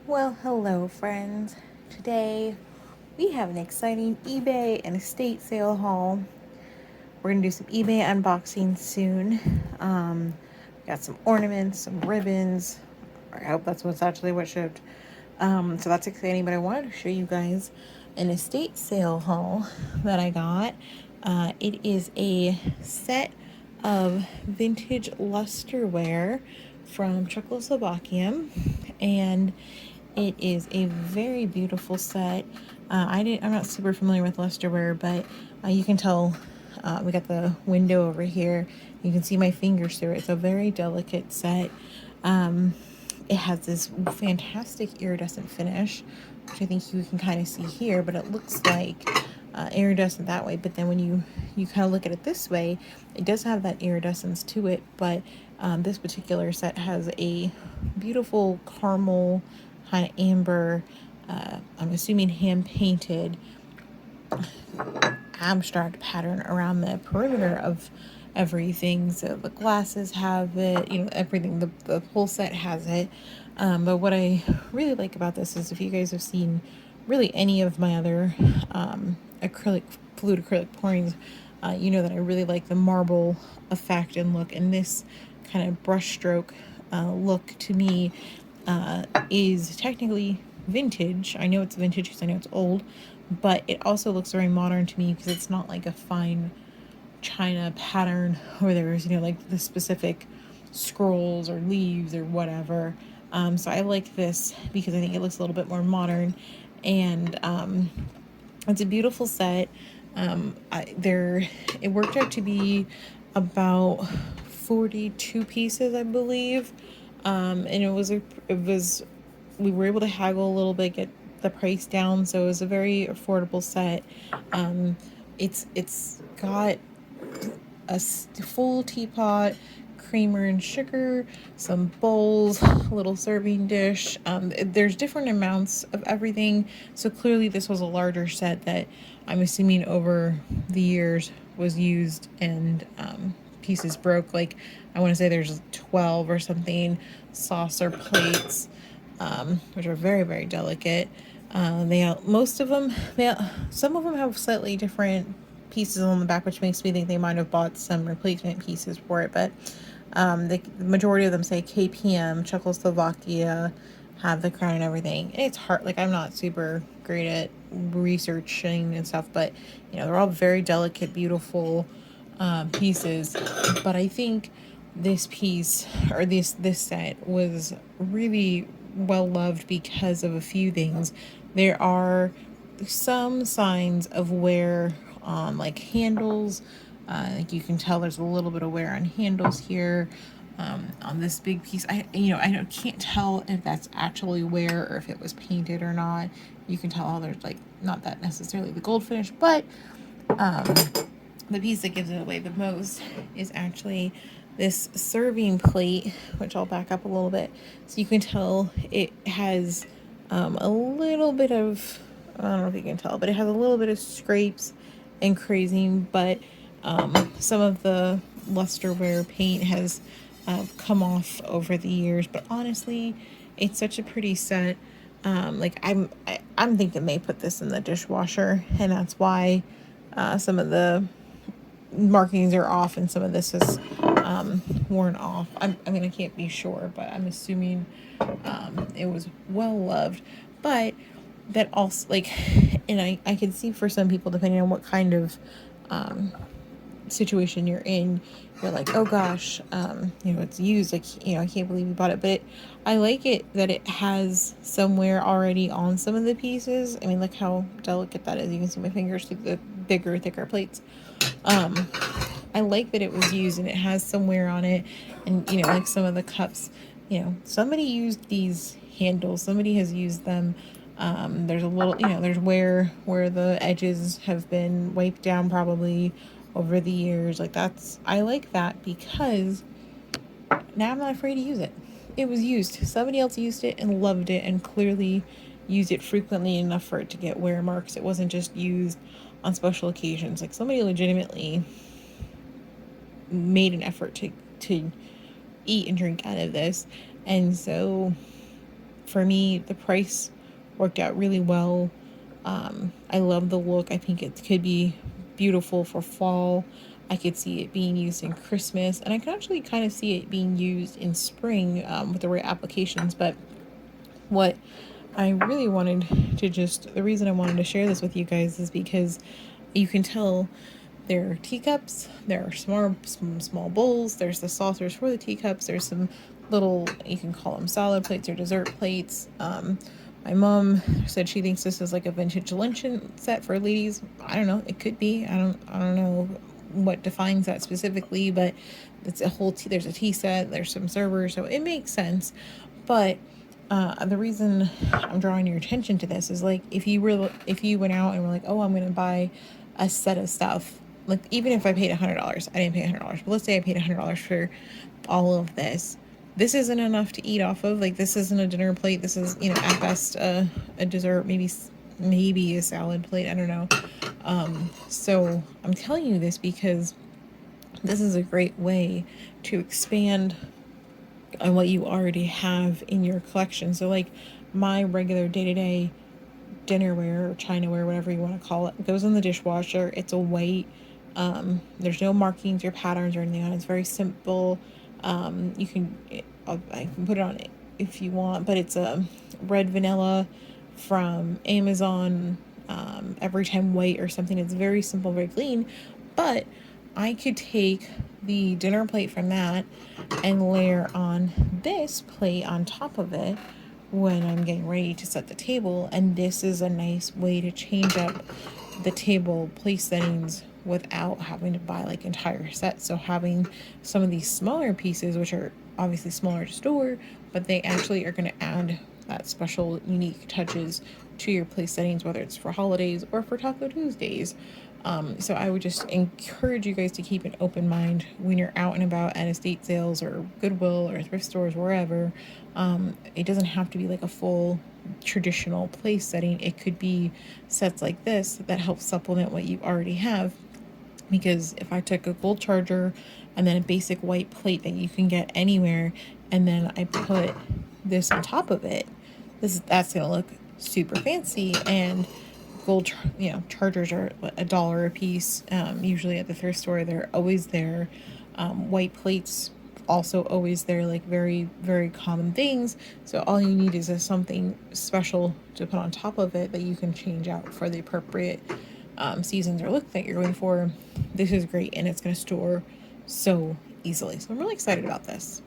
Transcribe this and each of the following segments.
Well, hello, friends. Today we have an exciting eBay and estate sale haul. We're gonna do some eBay unboxing soon. We got some ornaments, some ribbons. I hope that's what shipped. So that's exciting. But I wanted to show you guys an estate sale haul that I got. It is a set of vintage lusterware from Czechoslovakia, and it is a very beautiful set. I'm not super familiar with lusterware, but you can tell we got the window over here. You can see my fingers through it. It's a very delicate set. It has this fantastic iridescent finish, which I think you can kind of see here, but it looks like iridescent that way. But then when you kind of look at it this way, it does have that iridescence to it. But this particular set has a beautiful caramel kind of amber, I'm assuming hand painted abstract pattern around the perimeter of everything. So the glasses have it, everything, the whole set has it. But what I really like about this is if you guys have seen really any of my other fluid acrylic pourings, you know that I really like the marble effect and look, and this kind of brushstroke look to me is technically vintage. I know it's vintage because I know it's old, but it also looks very modern to me because it's not like a fine china pattern where there's, like the specific scrolls or leaves or whatever. So I like this because I think it looks a little bit more modern, and it's a beautiful set. It worked out to be about 42 pieces, I believe. And we were able to haggle a little bit, get the price down, so it was a very affordable set. It's got a full teapot, creamer and sugar, some bowls, a little serving dish. There's different amounts of everything, so clearly this was a larger set that I'm assuming over the years was used, and pieces broke. Like, I want to say there's 12 or something saucer plates, which are very, very delicate. Some of them have slightly different pieces on the back, which makes me think they might have bought some replacement pieces for it. But the majority of them say KPM, Czechoslovakia, have the crown and everything. And it's hard. Like, I'm not super great at researching and stuff, but they're all very delicate, beautiful pieces. But I think this piece, or this set, was really well loved because of a few things. There are some signs of wear on, like, handles. Like, you can tell there's a little bit of wear on handles here. On this big piece, I can't tell if that's actually wear or if it was painted or not. You can tell there's, like, not that necessarily the gold finish, but the piece that gives it away the most is actually this serving plate, which I'll back up a little bit so you can tell it has a little bit of, I don't know if you can tell, but it has a little bit of scrapes and crazing, but some of the lusterware paint has come off over the years. But honestly, it's such a pretty set. I'm thinking they put this in the dishwasher, and that's why some of the markings are off and some of this is worn off. I can't be sure, but I'm assuming it was well loved. But that also, like, and I can see for some people, depending on what kind of situation you're in, you're like, oh gosh, it's used, like, I can't believe you bought it. But I like it that it has somewhere already on some of the pieces. I mean, look how delicate that is. You can see my fingers through the bigger, thicker plates. I like that it was used and it has some wear on it. And like some of the cups, somebody used these handles, somebody has used them. There's a little, there's where the edges have been wiped down probably over the years. Like, I like that because now I'm not afraid to use it. It was used. Somebody else used it and loved it and clearly used it frequently enough for it to get wear marks. It wasn't just used on special occasions. Like, somebody legitimately made an effort to eat and drink out of this. And so for me, the price worked out really well. I love the look. I think it could be beautiful for fall. I could see it being used in Christmas, and I can actually kind of see it being used in spring with the right applications. But what I really wanted to just, the reason I wanted to share this with you guys is because you can tell there are teacups, there are some small bowls, there's the saucers for the teacups, there's some little, you can call them salad plates or dessert plates. My mom said she thinks this is like a vintage luncheon set for ladies. I don't know, it could be. I don't know what defines that specifically, but it's a whole tea, there's a tea set, there's some servers, so it makes sense. But the reason I'm drawing your attention to this is like if you went out and were like, oh, I'm gonna buy a set of stuff, like even if I paid $100, I didn't pay $100, but let's say I paid $100 for all of this. This isn't enough to eat off of. Like this isn't a dinner plate. This is, you know, at best a dessert, maybe a salad plate. I don't know. So I'm telling you this because this is a great way to expand on what you already have in your collection. So like my regular day-to-day dinnerware or chinaware, whatever you want to call it, goes in the dishwasher. It's a white. There's no markings or patterns or anything on it. It's very simple. You can, I can put it on if you want, but it's a red vanilla from Amazon, every time white or something. It's very simple, very clean, but I could take the dinner plate from that and layer on this plate on top of it when I'm getting ready to set the table. And this is a nice way to change up the table place settings without having to buy like entire sets. So having some of these smaller pieces, which are obviously smaller to store, but they actually are going to add that special unique touches to your place settings, whether it's for holidays or for Taco Tuesdays. So I would just encourage you guys to keep an open mind when you're out and about at estate sales or Goodwill or thrift stores, wherever. It doesn't have to be like a full traditional place setting. It could be sets like this that help supplement what you already have. Because if I took a gold charger and then a basic white plate that you can get anywhere, and then I put this on top of it, that's gonna look super fancy. And chargers are $1 a piece. Usually at the thrift store, they're always there. White plates also always there, like very, very common things. So all you need is something special to put on top of it that you can change out for the appropriate seasons or look that you're going for. This is great, and it's going to store so easily. So I'm really excited about this.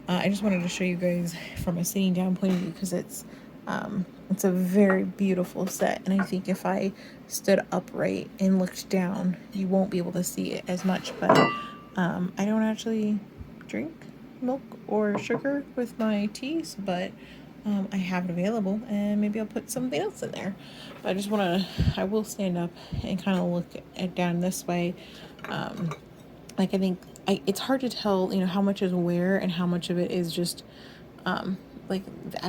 I just wanted to show you guys from a sitting down point of view because it's a very beautiful set, and I think if I stood upright and looked down, you won't be able to see it as much. But I don't actually drink milk or sugar with my teas, but I have it available, and maybe I'll put something else in there. But I will stand up and kind of look at down this way. I think it's hard to tell, how much is where and how much of it is just, I'm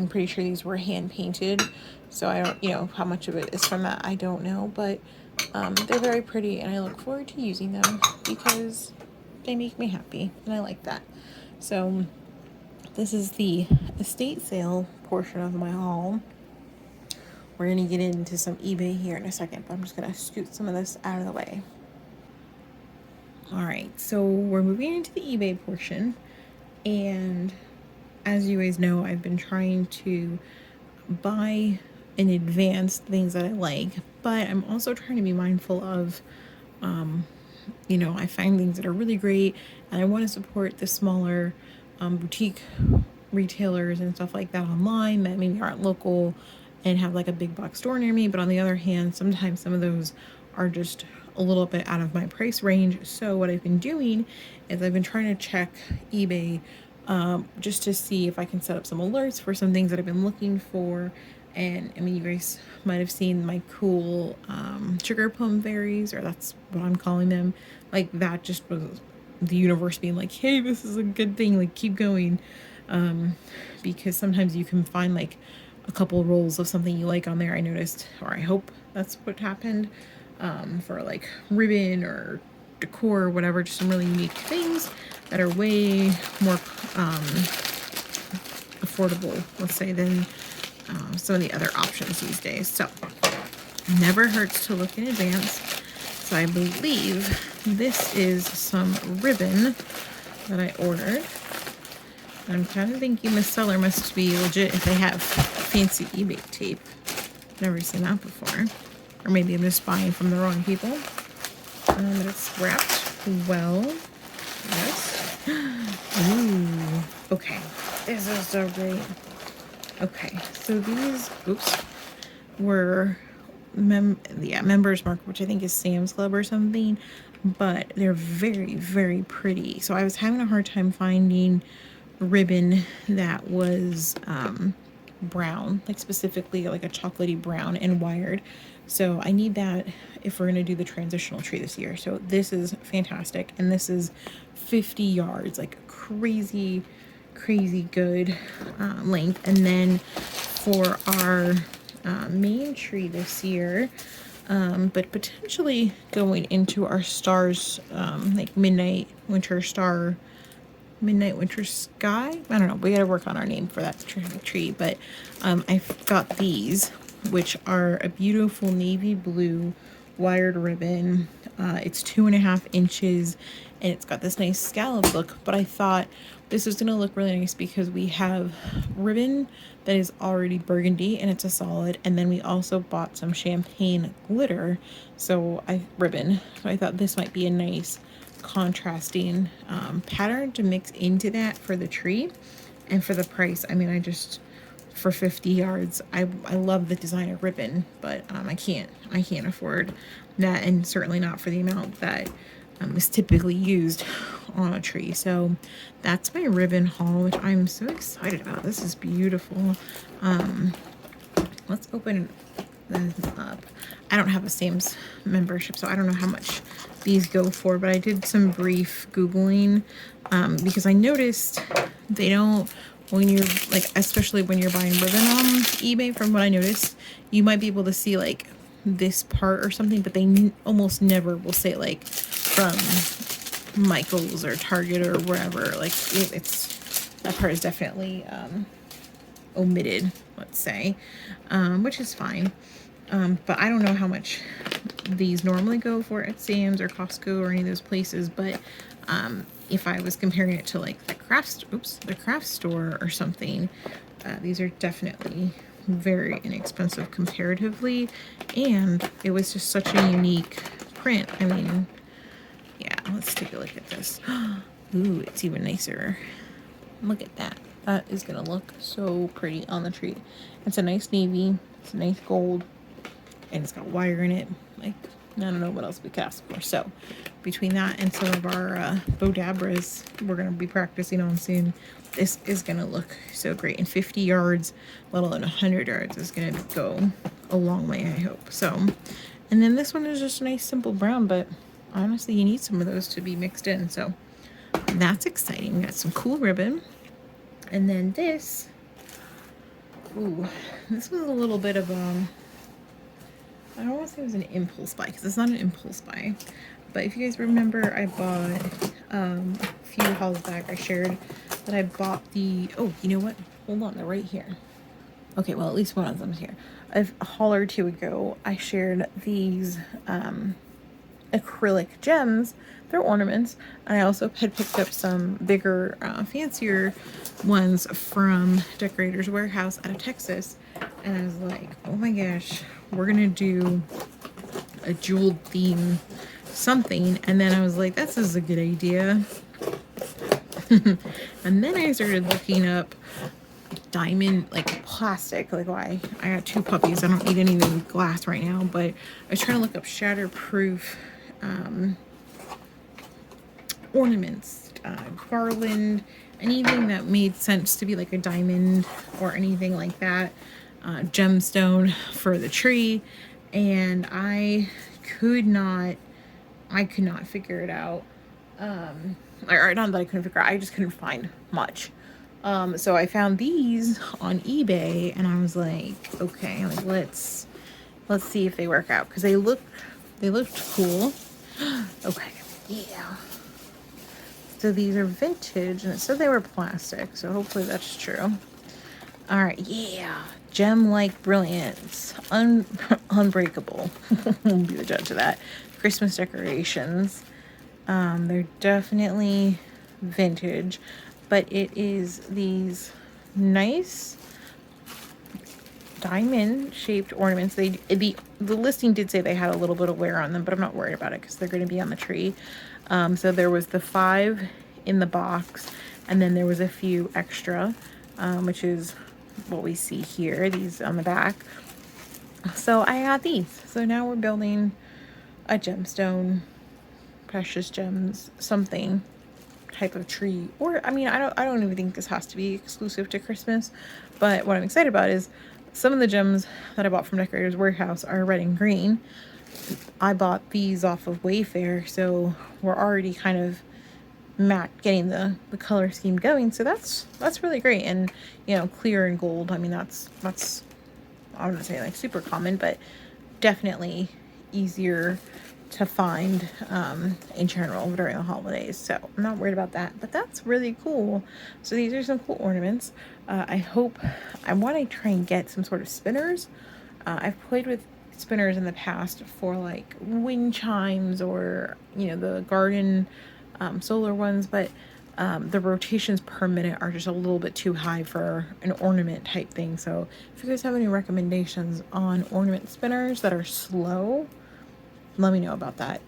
pretty sure these were hand painted. So I don't, how much of it is from that, I don't know. But they're very pretty, and I look forward to using them because they make me happy, and I like that. So this is the estate sale portion of my haul. We're going to get into some eBay here in a second, but I'm just going to scoot some of this out of the way. All right, so we're moving into the eBay portion, and as you guys know, I've been trying to buy in advance things that I like, but I'm also trying to be mindful of, I find things that are really great, and I want to support the smaller boutique retailers and stuff like that online that maybe aren't local and have like a big box store near me. But on the other hand, sometimes some of those are just a little bit out of my price range. So what I've been doing is I've been trying to check eBay just to see if I can set up some alerts for some things that I've been looking for. And I mean, you guys might have seen my cool sugar plum fairies, or that's what I'm calling them. Like that just was the universe being like, hey, this is a good thing, like keep going. Because sometimes you can find like a couple rolls of something you like on there. I noticed, or I hope that's what happened, for like ribbon or decor or whatever, just some really unique things that are way more affordable, let's say, than some of the other options these days. So never hurts to look in advance. So I believe this is some ribbon that I ordered. And I'm kind of thinking the seller must be legit if they have fancy eBay tape. Never seen that before. Or maybe I'm just buying from the wrong people. But it's wrapped well. Yes. Ooh. Okay. This is so great. Okay. So these, oops, were Members Market, which I think is Sam's Club or something. But they're very, very pretty. So I was having a hard time finding ribbon that was brown, like specifically like a chocolatey brown and wired. So I need that if we're going to do the transitional tree this year. So this is fantastic. And this is 50 yards, like crazy good length. And then for our main tree this year, but potentially going into our stars, like midnight winter sky. I don't know. We got to work on our name for that tree. But I've got these, which are a beautiful navy blue wired ribbon. It's 2.5 inches, and it's got this nice scallop look. But I thought this was going to look really nice because we have ribbon that is already burgundy, and it's a solid. And then we also bought some champagne glitter, ribbon. So I thought this might be a nice contrasting pattern to mix into that for the tree. And for the price, I mean, for 50 yards, I love the designer ribbon, but I can't afford that, and certainly not for the amount that is typically used on a tree. So that's my ribbon haul, which I'm so excited about. This is beautiful. Let's open this up. I don't have a Sam's membership, so I don't know how much these go for, but I did some brief Googling because I noticed they don't, when you're like, especially when you're buying ribbon on eBay, from what I noticed, you might be able to see like this part or something, but they almost never will say like from Michael's or Target or wherever. Like it's that part is definitely omitted, let's say, which is fine. But I don't know how much these normally go for at Sam's or Costco or any of those places. But if I was comparing it to like the craft store or something, these are definitely very inexpensive comparatively. And it was just such a unique print. I mean, yeah, let's take a look at this. Ooh, it's even nicer. Look at that. That is going to look so pretty on the tree. It's a nice navy. It's a nice gold. And it's got wire in it. Like, I don't know what else we could ask for. So between that and some of our Bodabras we're going to be practicing on soon, this is going to look so great. And 50 yards, let alone 100 yards, is going to go a long way, I hope. So, and then this one is just a nice simple brown, but honestly, you need some of those to be mixed in. So that's exciting. Got some cool ribbon. And then this, ooh, this was a little bit of I don't want to say it was an impulse buy, because it's not an impulse buy. But if you guys remember, I bought a few hauls back, I shared that I bought the, oh, you know what? Hold on, they're right here. Okay, well, at least one of them is here. A haul or two ago, I shared these acrylic gems. They're ornaments. I also had picked up some bigger, fancier ones from Decorator's Warehouse out of Texas. And I was like, oh my gosh, we're going to do a jeweled theme something. And then I was like, this is a good idea. And then I started looking up diamond, like plastic, like why I got two puppies. I don't need anything glass right now, but I was trying to look up shatterproof ornaments, garland, anything that made sense to be like a diamond or anything like that, gemstone for the tree. And I could not figure it out. Or not that I couldn't figure out, I just couldn't find much. So I found these on eBay, and I was like, okay, like let's see if they work out, because they looked cool. Okay, yeah. So these are vintage, and it said they were plastic, so hopefully that's true. All right, yeah, gem-like brilliance, unbreakable. We'll be the judge of that. Christmas decorations. They're definitely vintage, but it is these nice diamond shaped ornaments. The listing did say they had a little bit of wear on them, but I'm not worried about it because they're going to be on the tree. So there was the 5 in the box, and then there was a few extra, which is what we see here, these on the back. So I got these. So now we're building a gemstone, precious gems, something type of tree. Or I mean, I don't even think this has to be exclusive to Christmas, but what I'm excited about is some of the gems that I bought from Decorator's Warehouse are red and green. I bought these off of Wayfair, so we're already kind of getting the color scheme going, so that's really great. And you know, clear and gold, I mean, that's I wouldn't say like super common, but definitely easier to find in general during the holidays, so I'm not worried about that. But that's really cool. So these are some cool ornaments. I want to try and get some sort of spinners. I've played with spinners in the past for like wind chimes, or you know, the garden solar ones, but the rotations per minute are just a little bit too high for an ornament type thing. So if you guys have any recommendations on ornament spinners that are slow, let me know about that.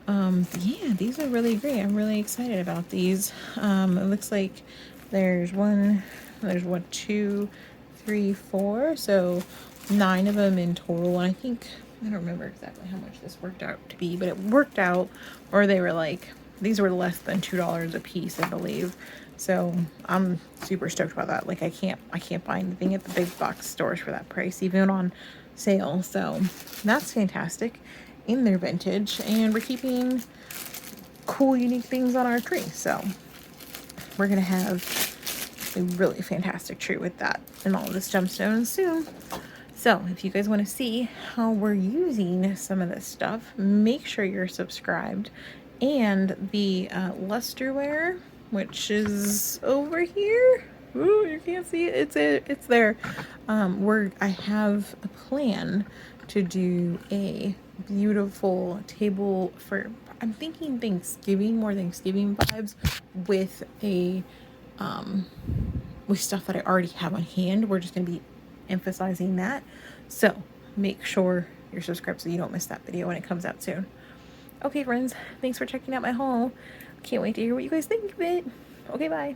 Yeah, these are really great. I'm really excited about these. It looks like there's 2, 3, 4, so 9 of them in total. And I don't remember exactly how much this worked out to be, but it worked out, or they were like, these were less than $2 a piece, I believe. So I'm super stoked about that. Like I can't buy anything at the big box stores for that price, even on sale. So that's fantastic. In their vintage, and we're keeping cool, unique things on our tree. So we're gonna have a really fantastic tree with that and all of this gemstones soon. So if you guys want to see how we're using some of this stuff, make sure you're subscribed. And the Lusterware, which is over here. Ooh, you can't see it. It's there. I have a plan to do a beautiful table for, I'm thinking Thanksgiving, more Thanksgiving vibes, with a with stuff that I already have on hand. We're just going to be emphasizing that. So make sure you're subscribed so you don't miss that video when it comes out soon. Okay, friends, thanks for checking out my haul. Can't wait to hear what you guys think of it. Okay, bye.